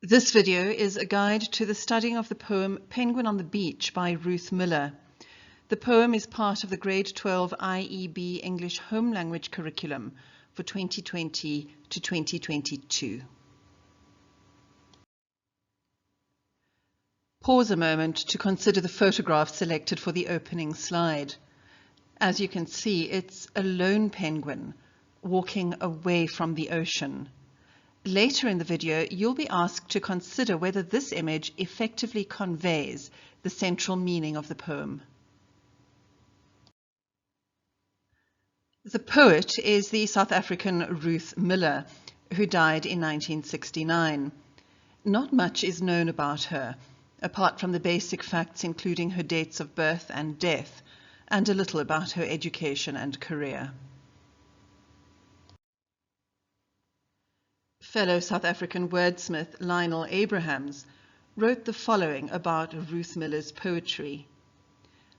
This video is a guide to the studying of the poem Penguin on the Beach by Ruth Miller. The poem is part of the Grade 12 IEB English Home Language curriculum for 2020 to 2022. Pause a moment to consider the photograph selected for the opening slide. As you can see, it's a lone penguin walking away from the ocean. Later in the video, you'll be asked to consider whether this image effectively conveys the central meaning of the poem. The poet is the South African Ruth Miller, who died in 1969. Not much is known about her, apart from the basic facts including her dates of birth and death, and a little about her education and career. Fellow South African wordsmith Lionel Abrahams wrote the following about Ruth Miller's poetry.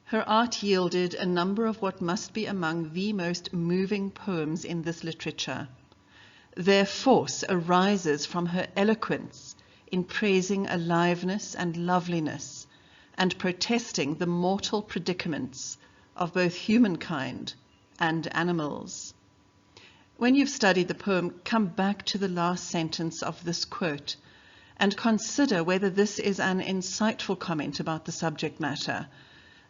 Her art yielded a number of what must be among the most moving poems in this literature. Their force arises from her eloquence in praising aliveness and loveliness and protesting the mortal predicaments of both humankind and animals. When you've studied the poem, come back to the last sentence of this quote and consider whether this is an insightful comment about the subject matter,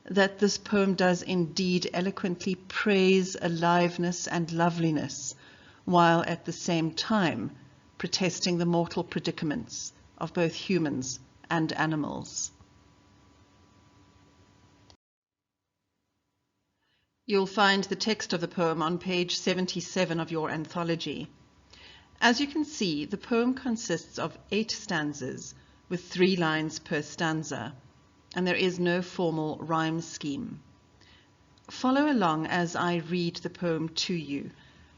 that this poem does indeed eloquently praise aliveness and loveliness, while at the same time protesting the mortal predicaments of both humans and animals. You'll find the text of the poem on page 77 of your anthology. As you can see, the poem consists of 8 stanzas with 3 lines per stanza, and there is no formal rhyme scheme. Follow along as I read the poem to you,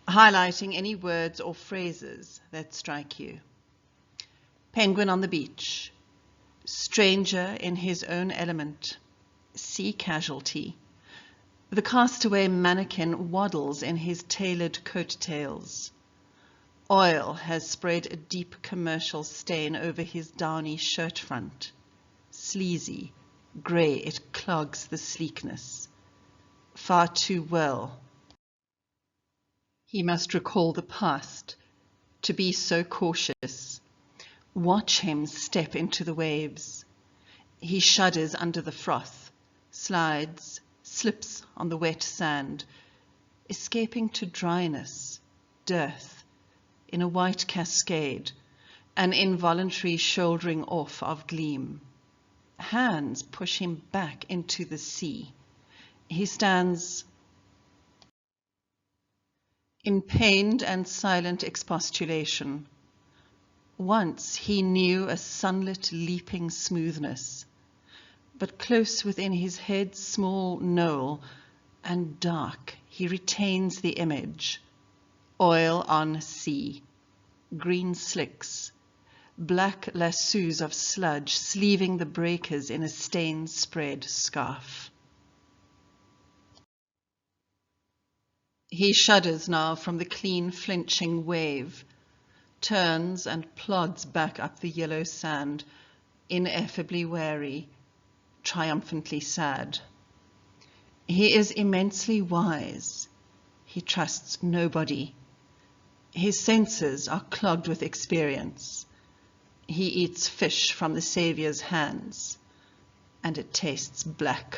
highlighting any words or phrases that strike you. Penguin on the beach, stranger in his own element, sea casualty. The castaway mannequin waddles in his tailored coattails. Oil has spread a deep commercial stain over his downy shirt front. Sleazy, grey, it clogs the sleekness. Far too well. He must recall the past, to be so cautious. Watch him step into the waves. He shudders under the froth, slides, slips on the wet sand, escaping to dryness, dearth, in a white cascade, an involuntary shouldering off of gleam. Hands push him back into the sea. He stands in pained and silent expostulation. Once he knew a sunlit leaping smoothness, but close within his head's small knoll and dark he retains the image. Oil on sea, green slicks, black lassos of sludge sleeving the breakers in a stain-spread scarf. He shudders now from the clean flinching wave, turns and plods back up the yellow sand, ineffably wary, triumphantly sad. He is immensely wise. He trusts nobody. His senses are clogged with experience. He eats fish from the Saviour's hands, and it tastes black.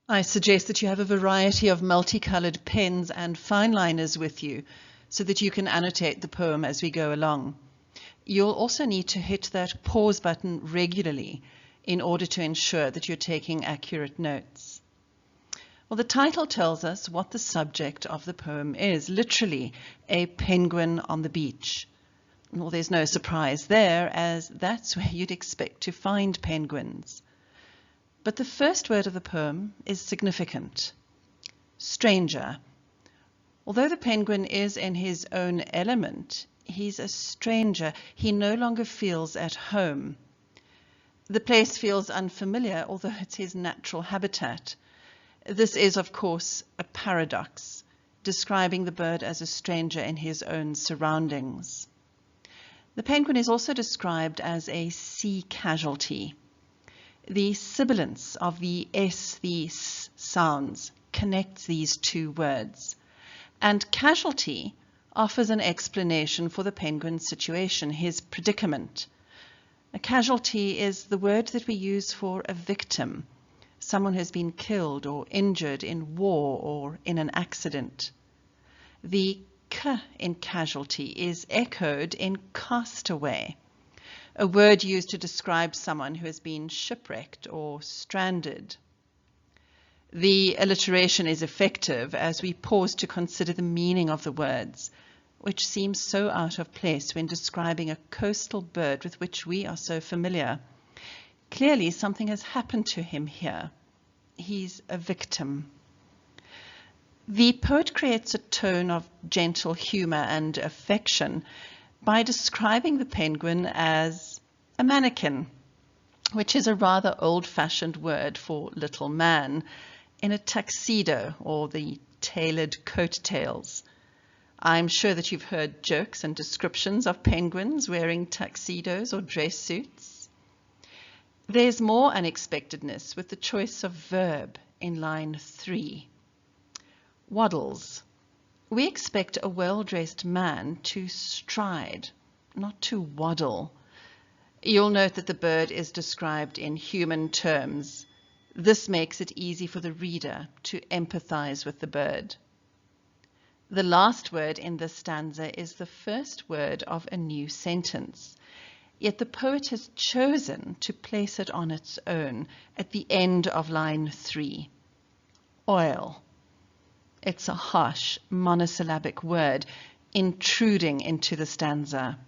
I suggest that you have a variety of multicolored pens and fine liners with you so that you can annotate the poem as we go along. You'll also need to hit that pause button regularly in order to ensure that you're taking accurate notes. Well, the title tells us what the subject of the poem is, literally a penguin on the beach. Well, there's no surprise there, as that's where you'd expect to find penguins. But the first word of the poem is significant. Stranger. Although the penguin is in his own element, he's a stranger. He no longer feels at home. The place feels unfamiliar, although it's his natural habitat. This is, of course, a paradox. describing the bird as a stranger in his own surroundings. The penguin is also described as a sea casualty. The sibilance of the S, the S sounds connects these two words, and casualty offers an explanation for the penguin's situation, his predicament. A casualty is the word that we use for a victim, someone who has been killed or injured in war or in an accident. The K in casualty is echoed in castaway, a word used to describe someone who has been shipwrecked or stranded. The alliteration is effective as we pause to consider the meaning of the words, which seems so out of place when describing a coastal bird with which we are so familiar. Clearly, something has happened to him here. He's a victim. The poet creates a tone of gentle humor and affection by describing the penguin as a mannequin, which is a rather old-fashioned word for little man, in a tuxedo or the tailored coattails. I'm sure that you've heard jokes and descriptions of penguins wearing tuxedos or dress suits. There's more unexpectedness with the choice of verb in line 3. Waddles. We expect a well-dressed man to stride, not to waddle. You'll note that the bird is described in human terms. This makes it easy for the reader to empathize with the bird. The last word in this stanza is the first word of a new sentence, yet the poet has chosen to place it on its own at the end of line 3. Oil. It's a harsh, monosyllabic word intruding into the stanza.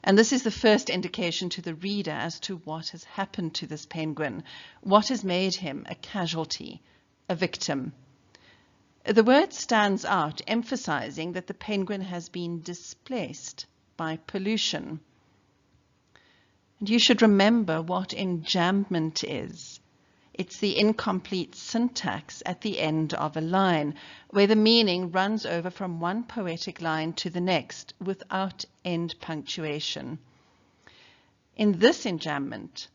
And this is the first indication to the reader as to what has happened to this penguin, what has made him a casualty, a victim. The word stands out, emphasizing that the penguin has been displaced by pollution. And you should remember what enjambment is. It's the incomplete syntax at the end of a line, where the meaning runs over from one poetic line to the next without end punctuation. In this enjambment,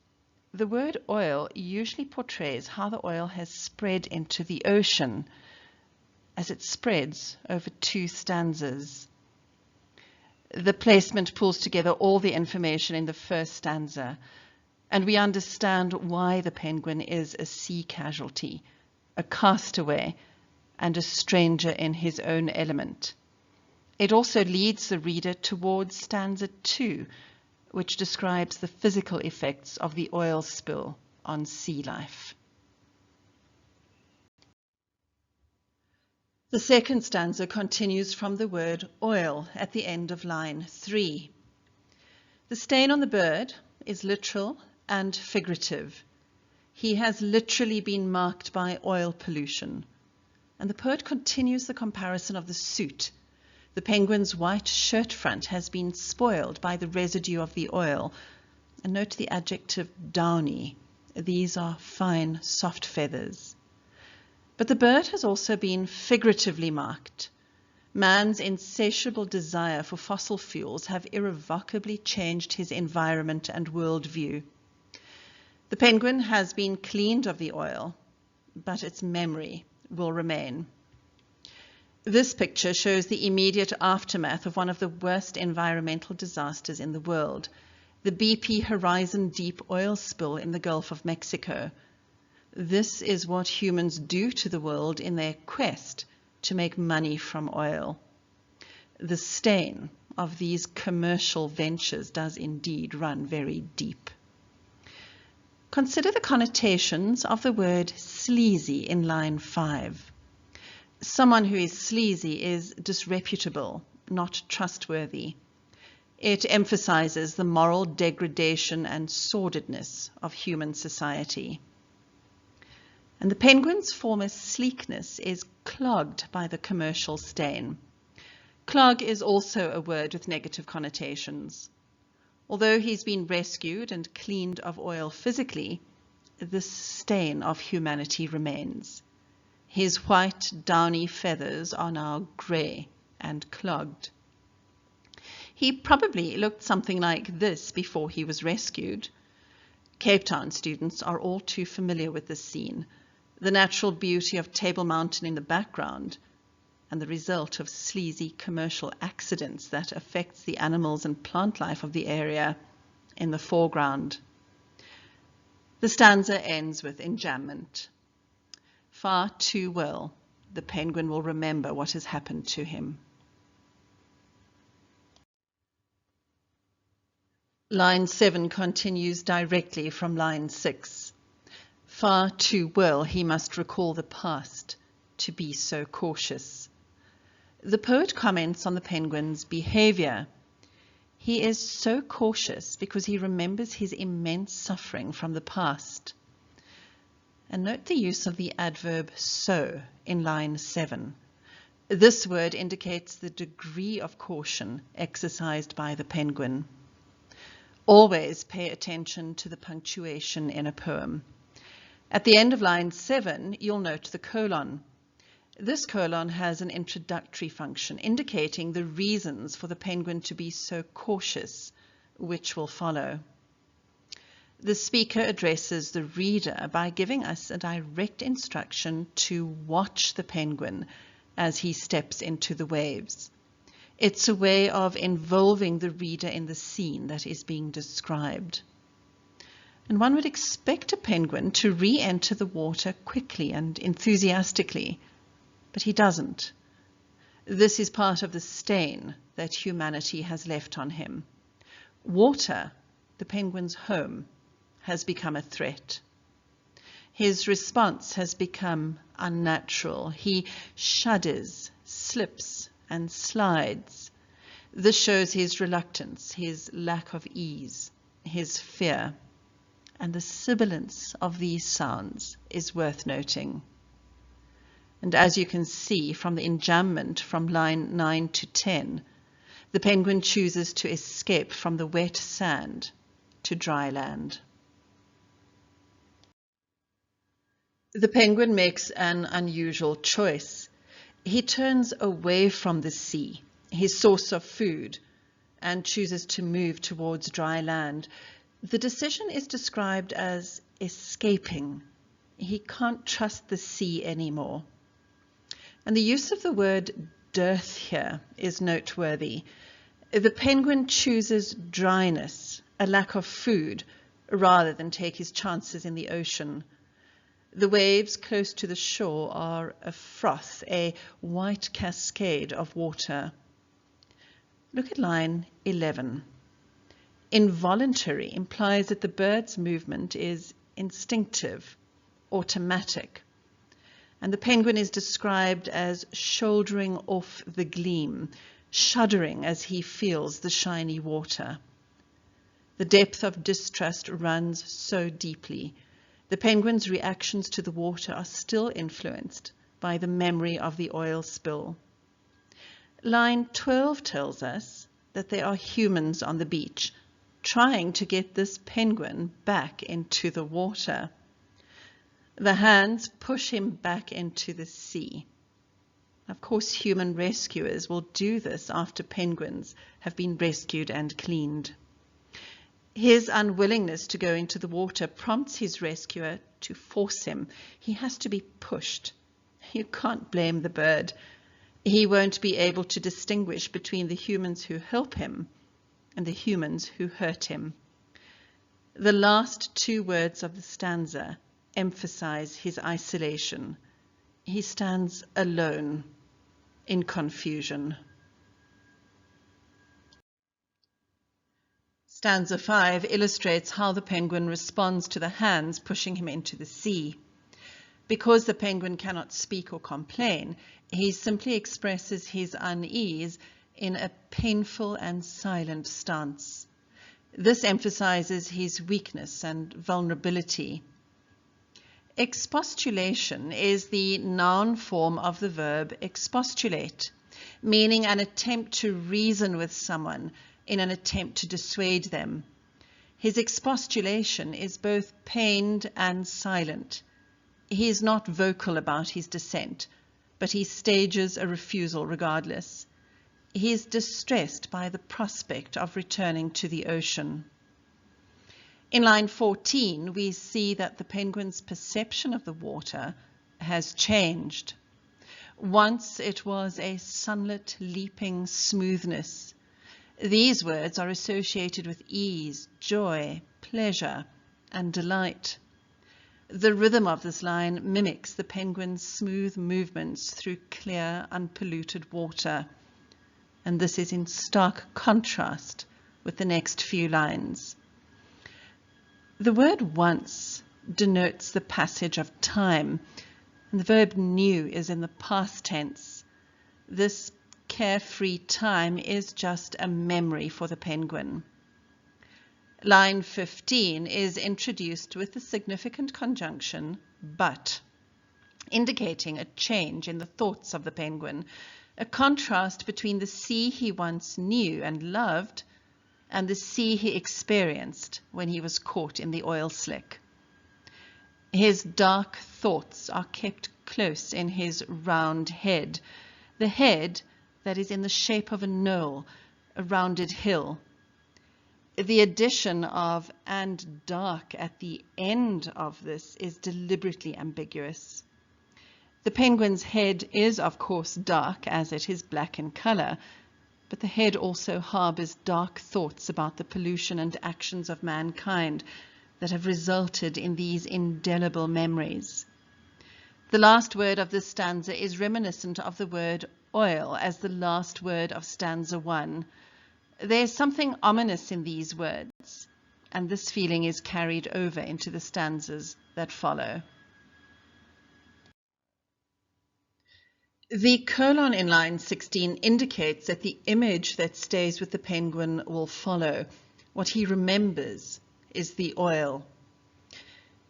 the word oil usually portrays how the oil has spread into the ocean as it spreads over 2 stanzas. The placement pulls together all the information in the first stanza, and we understand why the penguin is a sea casualty, a castaway, and a stranger in his own element. It also leads the reader towards stanza 2, which describes the physical effects of the oil spill on sea life. The second stanza continues from the word oil at the end of line 3. The stain on the bird is literal and figurative. He has literally been marked by oil pollution. And the poet continues the comparison of the suit. The penguin's white shirt front has been spoiled by the residue of the oil. And note the adjective downy. These are fine, soft feathers. But the bird has also been figuratively marked. Man's insatiable desire for fossil fuels have irrevocably changed his environment and worldview. The penguin has been cleaned of the oil, but its memory will remain. This picture shows the immediate aftermath of one of the worst environmental disasters in the world, the BP Horizon Deep oil spill in the Gulf of Mexico. This is what humans do to the world in their quest to make money from oil. The stain of these commercial ventures does indeed run very deep. Consider the connotations of the word sleazy in line 5. Someone who is sleazy is disreputable, not trustworthy. It emphasizes the moral degradation and sordidness of human society. And the penguin's former sleekness is clogged by the commercial stain. Clog is also a word with negative connotations. Although he's been rescued and cleaned of oil physically, this stain of humanity remains. His white, downy feathers are now grey and clogged. He probably looked something like this before he was rescued. Cape Town students are all too familiar with this scene, the natural beauty of Table Mountain in the background, and the result of sleazy commercial accidents that affects the animals and plant life of the area in the foreground. The stanza ends with enjambment. Far too well, the penguin will remember what has happened to him. Line 7 continues directly from line 6. Far too well he must recall the past to be so cautious. The poet comments on the penguin's behavior. He is so cautious because he remembers his immense suffering from the past. And note the use of the adverb so in line 7. This word indicates the degree of caution exercised by the penguin. Always pay attention to the punctuation in a poem. At the end of line 7, you'll note the colon. This colon has an introductory function indicating the reasons for the penguin to be so cautious, which will follow. The speaker addresses the reader by giving us a direct instruction to watch the penguin as he steps into the waves. It's a way of involving the reader in the scene that is being described. And one would expect a penguin to re-enter the water quickly and enthusiastically, but he doesn't. This is part of the stain that humanity has left on him. Water, the penguin's home, has become a threat. His response has become unnatural. He shudders, slips, and slides. This shows his reluctance, his lack of ease, his fear. And the sibilance of these sounds is worth noting. And as you can see from the enjambment from line 9 to 10, the penguin chooses to escape from the wet sand to dry land. The penguin makes an unusual choice. He turns away from the sea, his source of food, and chooses to move towards dry land. The decision is described as escaping. He can't trust the sea anymore. And the use of the word dearth here is noteworthy. The penguin chooses dryness, a lack of food, rather than take his chances in the ocean. The waves close to the shore are a froth, a white cascade of water. Look at line 11. Involuntary implies that the bird's movement is instinctive, automatic. And the penguin is described as shouldering off the gleam, shuddering as he feels the shiny water. The depth of distrust runs so deeply. The penguin's reactions to the water are still influenced by the memory of the oil spill. Line 12 tells us that there are humans on the beach trying to get this penguin back into the water. The hands push him back into the sea. Of course, human rescuers will do this after penguins have been rescued and cleaned. His unwillingness to go into the water prompts his rescuer to force him. He has to be pushed. You can't blame the bird. He won't be able to distinguish between the humans who help him and the humans who hurt him. The last two words of the stanza emphasize his isolation. He stands alone in confusion. Stanza 5 illustrates how the penguin responds to the hands pushing him into the sea. Because the penguin cannot speak or complain, he simply expresses his unease in a painful and silent stance. This emphasizes his weakness and vulnerability. Expostulation is the noun form of the verb expostulate, meaning an attempt to reason with someone in an attempt to dissuade them. His expostulation is both pained and silent. He is not vocal about his dissent, but he stages a refusal regardless. He is distressed by the prospect of returning to the ocean. In line 14, we see that the penguin's perception of the water has changed. Once it was a sunlit, leaping smoothness. These words are associated with ease, joy, pleasure, and delight. The rhythm of this line mimics the penguin's smooth movements through clear, unpolluted water. And this is in stark contrast with the next few lines. The word once denotes the passage of time, and the verb knew is in the past tense. This carefree time is just a memory for the penguin. Line 15 is introduced with the significant conjunction but, indicating a change in the thoughts of the penguin, a contrast between the sea he once knew and loved and the sea he experienced when he was caught in the oil slick. His dark thoughts are kept close in his round head, the head that is in the shape of a knoll, a rounded hill. The addition of "and dark" at the end of this is deliberately ambiguous. The penguin's head is, of course, dark, as it is black in color, but the head also harbors dark thoughts about the pollution and actions of mankind that have resulted in these indelible memories. The last word of this stanza is reminiscent of the word oil as the last word of stanza 1. There's something ominous in these words, and this feeling is carried over into the stanzas that follow. The colon in line 16 indicates that the image that stays with the penguin will follow. What he remembers is the oil.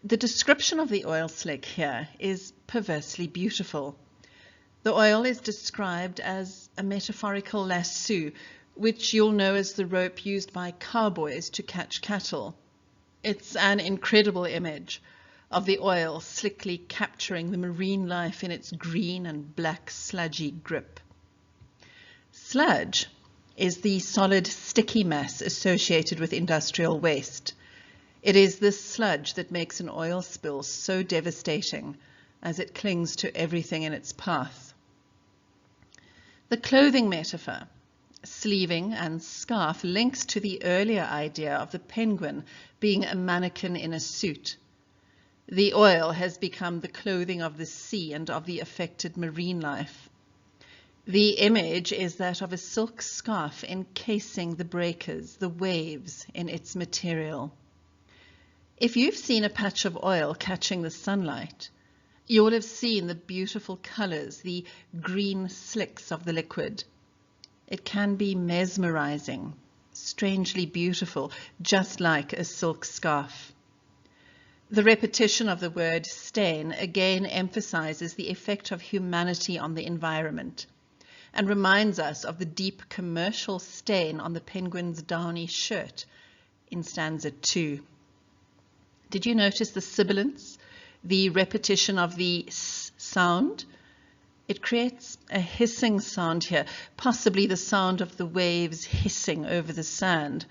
The description of the oil slick here is perversely beautiful. The oil is described as a metaphorical lasso, which you'll know as the rope used by cowboys to catch cattle. It's an incredible image of the oil slickly capturing the marine life in its green and black sludgy grip. Sludge is the solid sticky mass associated with industrial waste. It is this sludge that makes an oil spill so devastating as it clings to everything in its path. The clothing metaphor, sleeving and scarf, links to the earlier idea of the penguin being a mannequin in a suit. The oil has become the clothing of the sea and of the affected marine life. The image is that of a silk scarf encasing the breakers, the waves, in its material. If you've seen a patch of oil catching the sunlight, you will have seen the beautiful colors, the green slicks of the liquid. It can be mesmerizing, strangely beautiful, just like a silk scarf. The repetition of the word stain again emphasizes the effect of humanity on the environment and reminds us of the deep commercial stain on the penguin's downy shirt in stanza 2. Did you notice the sibilance, the repetition of the s sound? It creates a hissing sound here, possibly the sound of the waves hissing over the sand.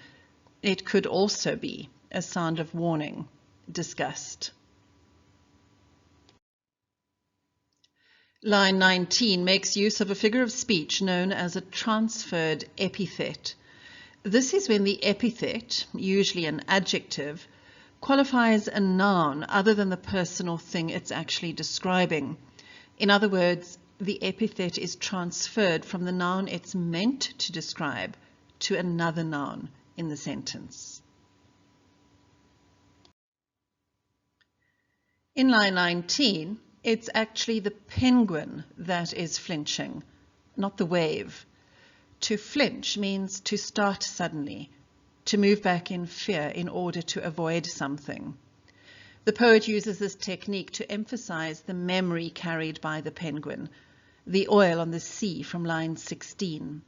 It could also be a sound of warning, disgust. Line 19 makes use of a figure of speech known as a transferred epithet. This is when the epithet, usually an adjective, qualifies a noun other than the person or thing it's actually describing. In other words, the epithet is transferred from the noun it's meant to describe to another noun in the sentence. In line 19, it's actually the penguin that is flinching, not the wave. To flinch means to start suddenly, to move back in fear in order to avoid something. The poet uses this technique to emphasize the memory carried by the penguin, the oil on the sea from line 16.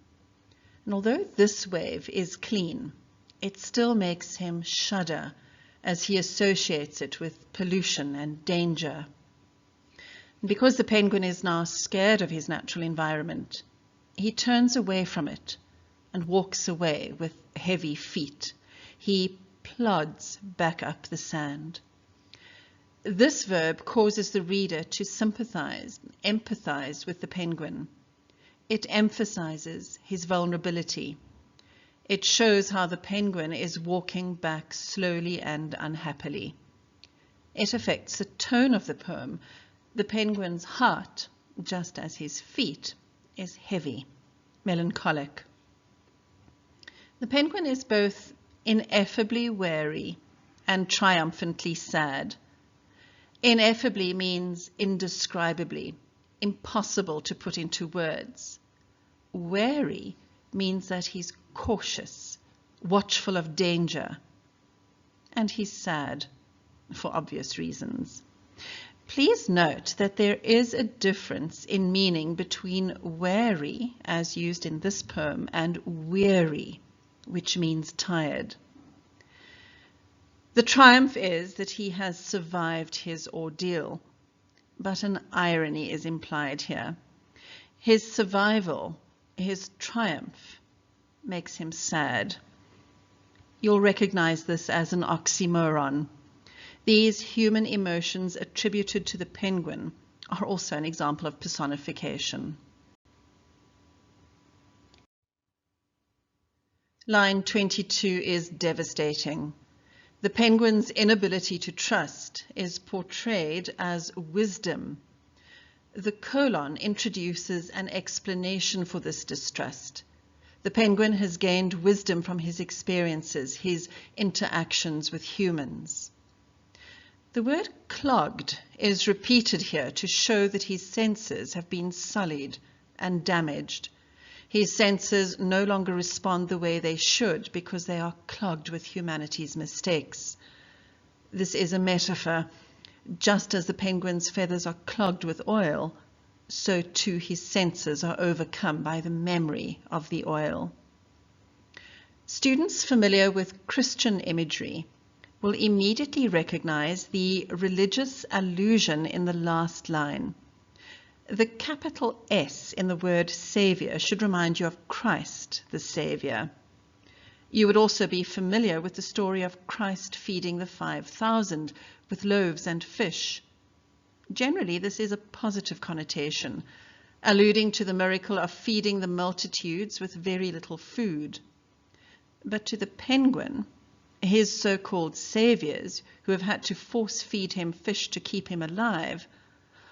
And although this wave is clean, it still makes him shudder as he associates it with pollution and danger. Because the penguin is now scared of his natural environment, he turns away from it and walks away with heavy feet. He plods back up the sand. This verb causes the reader to sympathize, empathize with the penguin. It emphasizes his vulnerability. It shows how the penguin is walking back slowly and unhappily. It affects the tone of the poem. The penguin's heart, just as his feet, is heavy, melancholic. The penguin is both ineffably weary and triumphantly sad. Ineffably means indescribably, impossible to put into words. Wary means that he's cautious, watchful of danger, and he's sad for obvious reasons. Please note that there is a difference in meaning between wary, as used in this poem, and weary, which means tired. The triumph is that he has survived his ordeal, but an irony is implied here. His survival, his triumph, makes him sad. You'll recognize this as an oxymoron. These human emotions attributed to the penguin are also an example of personification. Line 22 is devastating. The penguin's inability to trust is portrayed as wisdom. The colon introduces an explanation for this distrust. The penguin has gained wisdom from his experiences, his interactions with humans. The word clogged is repeated here to show that his senses have been sullied and damaged. His senses no longer respond the way they should because they are clogged with humanity's mistakes. This is a metaphor. Just as the penguin's feathers are clogged with oil, so too his senses are overcome by the memory of the oil. Students familiar with Christian imagery will immediately recognize the religious allusion in the last line. The capital S in the word Savior should remind you of Christ, the Savior. You would also be familiar with the story of Christ feeding the 5,000 with loaves and fish. Generally, this is a positive connotation, alluding to the miracle of feeding the multitudes with very little food. But to the penguin, his so-called saviors, who have had to force feed him fish to keep him alive,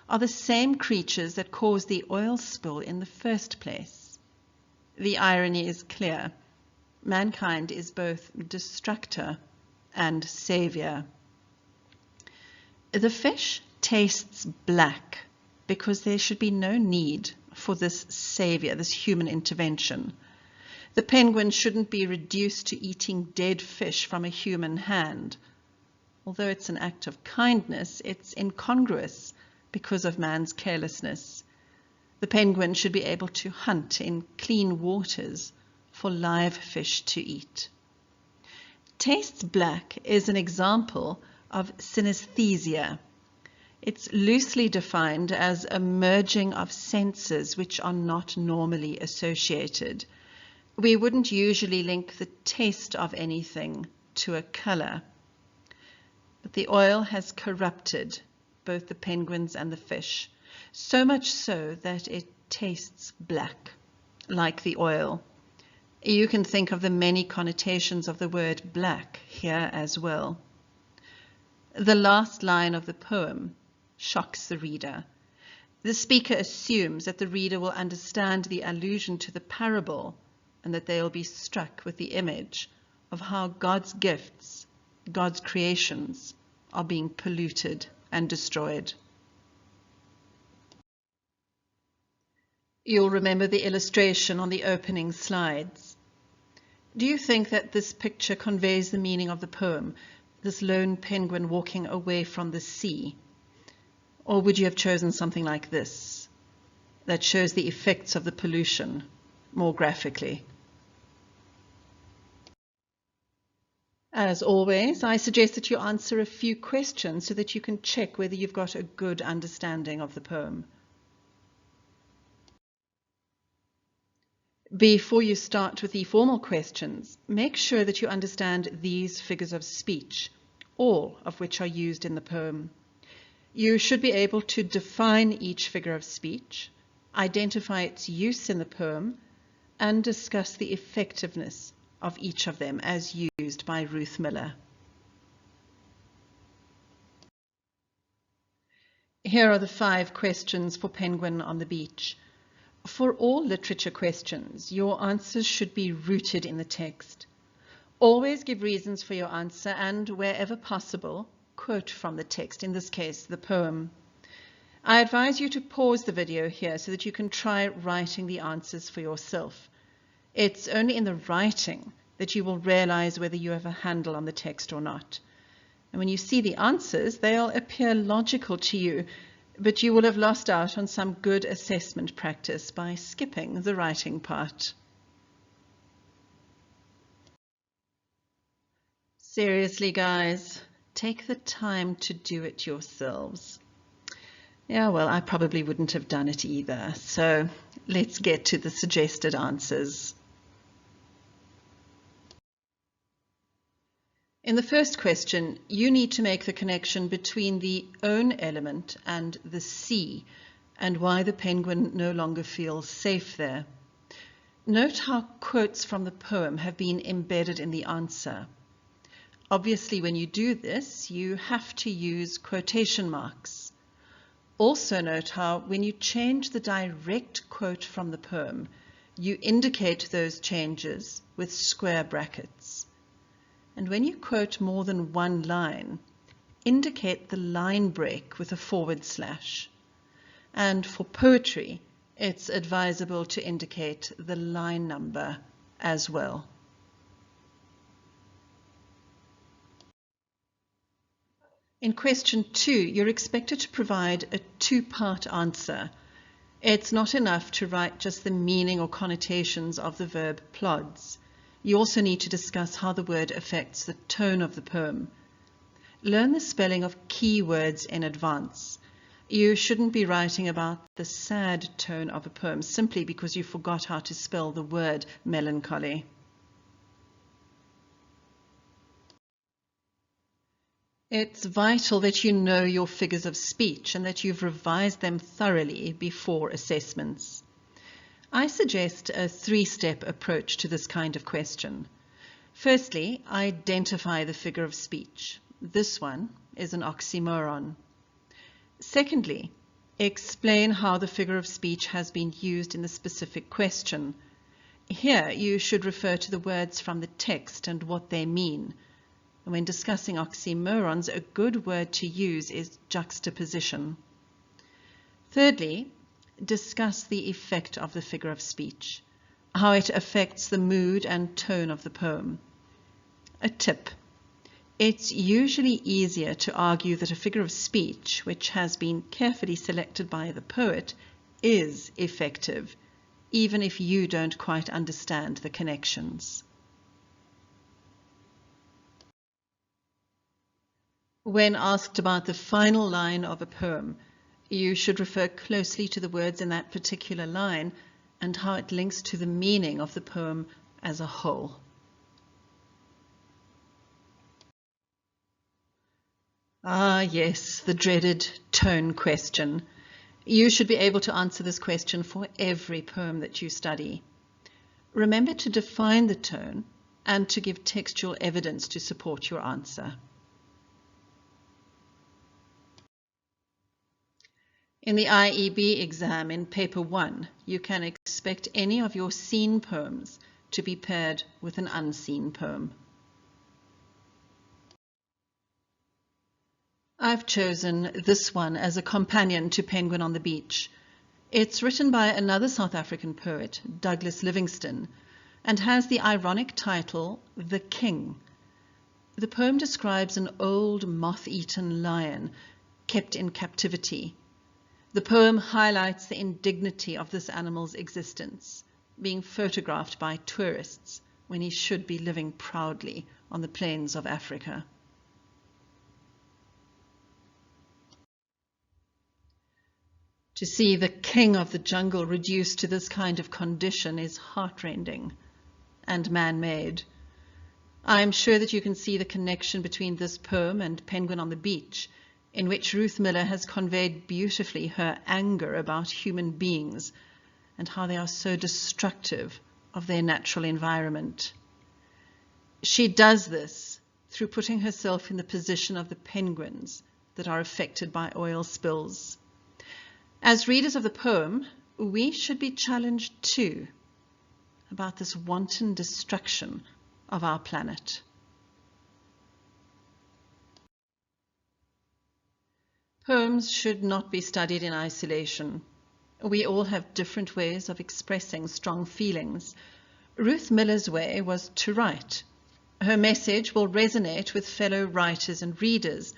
are the same creatures that caused the oil spill in the first place. The irony is clear. Mankind is both destructor and savior. The fish tastes black because there should be no need for this savior, this human intervention. The penguin shouldn't be reduced to eating dead fish from a human hand. Although it's an act of kindness, it's incongruous because of man's carelessness. The penguin should be able to hunt in clean waters for live fish to eat. Tastes black is an example of synesthesia. It's loosely defined as a merging of senses which are not normally associated. We wouldn't usually link the taste of anything to a color. But the oil has corrupted both the penguins and the fish, so much so that it tastes black, like the oil. You can think of the many connotations of the word black here as well. The last line of the poem shocks the reader. The speaker assumes that the reader will understand the allusion to the parable and that they will be struck with the image of how God's gifts, God's creations, are being polluted and destroyed. You'll remember the illustration on the opening slides. Do you think that this picture conveys the meaning of the poem, this lone penguin walking away from the sea? Or would you have chosen something like this, that shows the effects of the pollution more graphically? As always, I suggest that you answer a few questions so that you can check whether you've got a good understanding of the poem. Before you start with the formal questions, make sure that you understand these figures of speech, all of which are used in the poem. You should be able to define each figure of speech, identify its use in the poem, and discuss the effectiveness of each of them as used by Ruth Miller. Here are the 5 questions for Penguin on the Beach. For all literature questions, your answers should be rooted in the text. Always give reasons for your answer and, wherever possible, quote from the text, in this case, the poem. I advise you to pause the video here so that you can try writing the answers for yourself. It's only in the writing that you will realize whether you have a handle on the text or not. And when you see the answers, they'll appear logical to you, but you will have lost out on some good assessment practice by skipping the writing part. Seriously, guys, take the time to do it yourselves. Yeah, well, I probably wouldn't have done it either, so let's get to the suggested answers. In the first question, you need to make the connection between the own element and the sea, and why the penguin no longer feels safe there. Note how quotes from the poem have been embedded in the answer. Obviously, when you do this, you have to use quotation marks. Also note how, when you change the direct quote from the poem, you indicate those changes with square brackets. And when you quote more than one line, indicate the line break with a forward slash. And for poetry, it's advisable to indicate the line number as well. In question 2, you're expected to provide a 2-part answer. It's not enough to write just the meaning or connotations of the verb plods. You also need to discuss how the word affects the tone of the poem. Learn the spelling of key words in advance. You shouldn't be writing about the sad tone of a poem simply because you forgot how to spell the word melancholy. It's vital that you know your figures of speech and that you've revised them thoroughly before assessments. I suggest a 3-step approach to this kind of question. Firstly, identify the figure of speech. This one is an oxymoron. Secondly, explain how the figure of speech has been used in the specific question. Here, you should refer to the words from the text and what they mean. And when discussing oxymorons, a good word to use is juxtaposition. Thirdly, discuss the effect of the figure of speech, how it affects the mood and tone of the poem. A tip: it's usually easier to argue that a figure of speech, which has been carefully selected by the poet, is effective, even if you don't quite understand the connections. When asked about the final line of a poem, you should refer closely to the words in that particular line and how it links to the meaning of the poem as a whole. Ah, yes, the dreaded tone question. You should be able to answer this question for every poem that you study. Remember to define the tone and to give textual evidence to support your answer. In the IEB exam in paper 1, you can expect any of your seen poems to be paired with an unseen poem. I've chosen this one as a companion to Penguin on the Beach. It's written by another South African poet, Douglas Livingstone, and has the ironic title, The King. The poem describes an old moth-eaten lion kept in captivity. The poem highlights the indignity of this animal's existence, being photographed by tourists when he should be living proudly on the plains of Africa. To see the king of the jungle reduced to this kind of condition is heartrending and man-made. I am sure that you can see the connection between this poem and Penguin on the Beach, in which Ruth Miller has conveyed beautifully her anger about human beings and how they are so destructive of their natural environment. She does this through putting herself in the position of the penguins that are affected by oil spills. As readers of the poem, we should be challenged too about this wanton destruction of our planet. Poems should not be studied in isolation. We all have different ways of expressing strong feelings. Ruth Miller's way was to write. Her message will resonate with fellow writers and readers,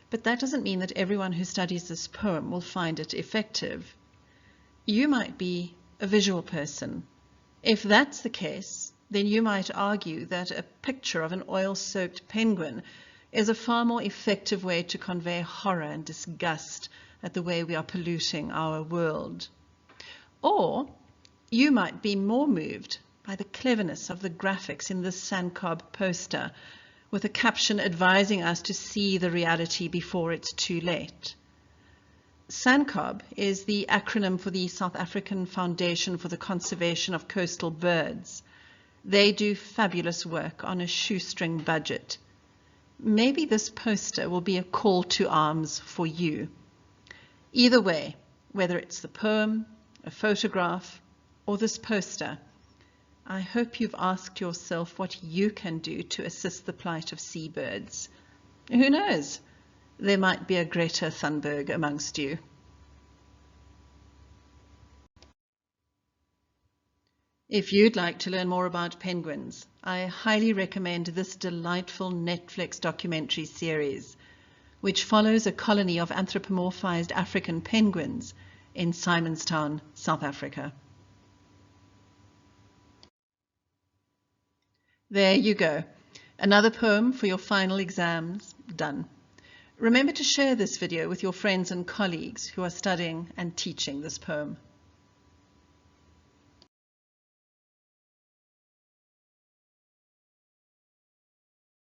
but that doesn't mean that everyone who studies this poem will find it effective. You might be a visual person. If that's the case, then you might argue that a picture of an oil-soaked penguin is a far more effective way to convey horror and disgust at the way we are polluting our world. Or you might be more moved by the cleverness of the graphics in this sandcob poster, with a caption advising us to see the reality before it's too late. SANCOB is the acronym for the South African Foundation for the Conservation of Coastal Birds. They do fabulous work on a shoestring budget. Maybe this poster will be a call to arms for you. Either way, whether it's the poem, a photograph, or this poster, I hope you've asked yourself what you can do to assist the plight of seabirds. Who knows? There might be a Greta Thunberg amongst you. If you'd like to learn more about penguins, I highly recommend this delightful Netflix documentary series, which follows a colony of anthropomorphized African penguins in Simonstown, South Africa. There you go. Another poem for your final exams done. Remember to share this video with your friends and colleagues who are studying and teaching this poem.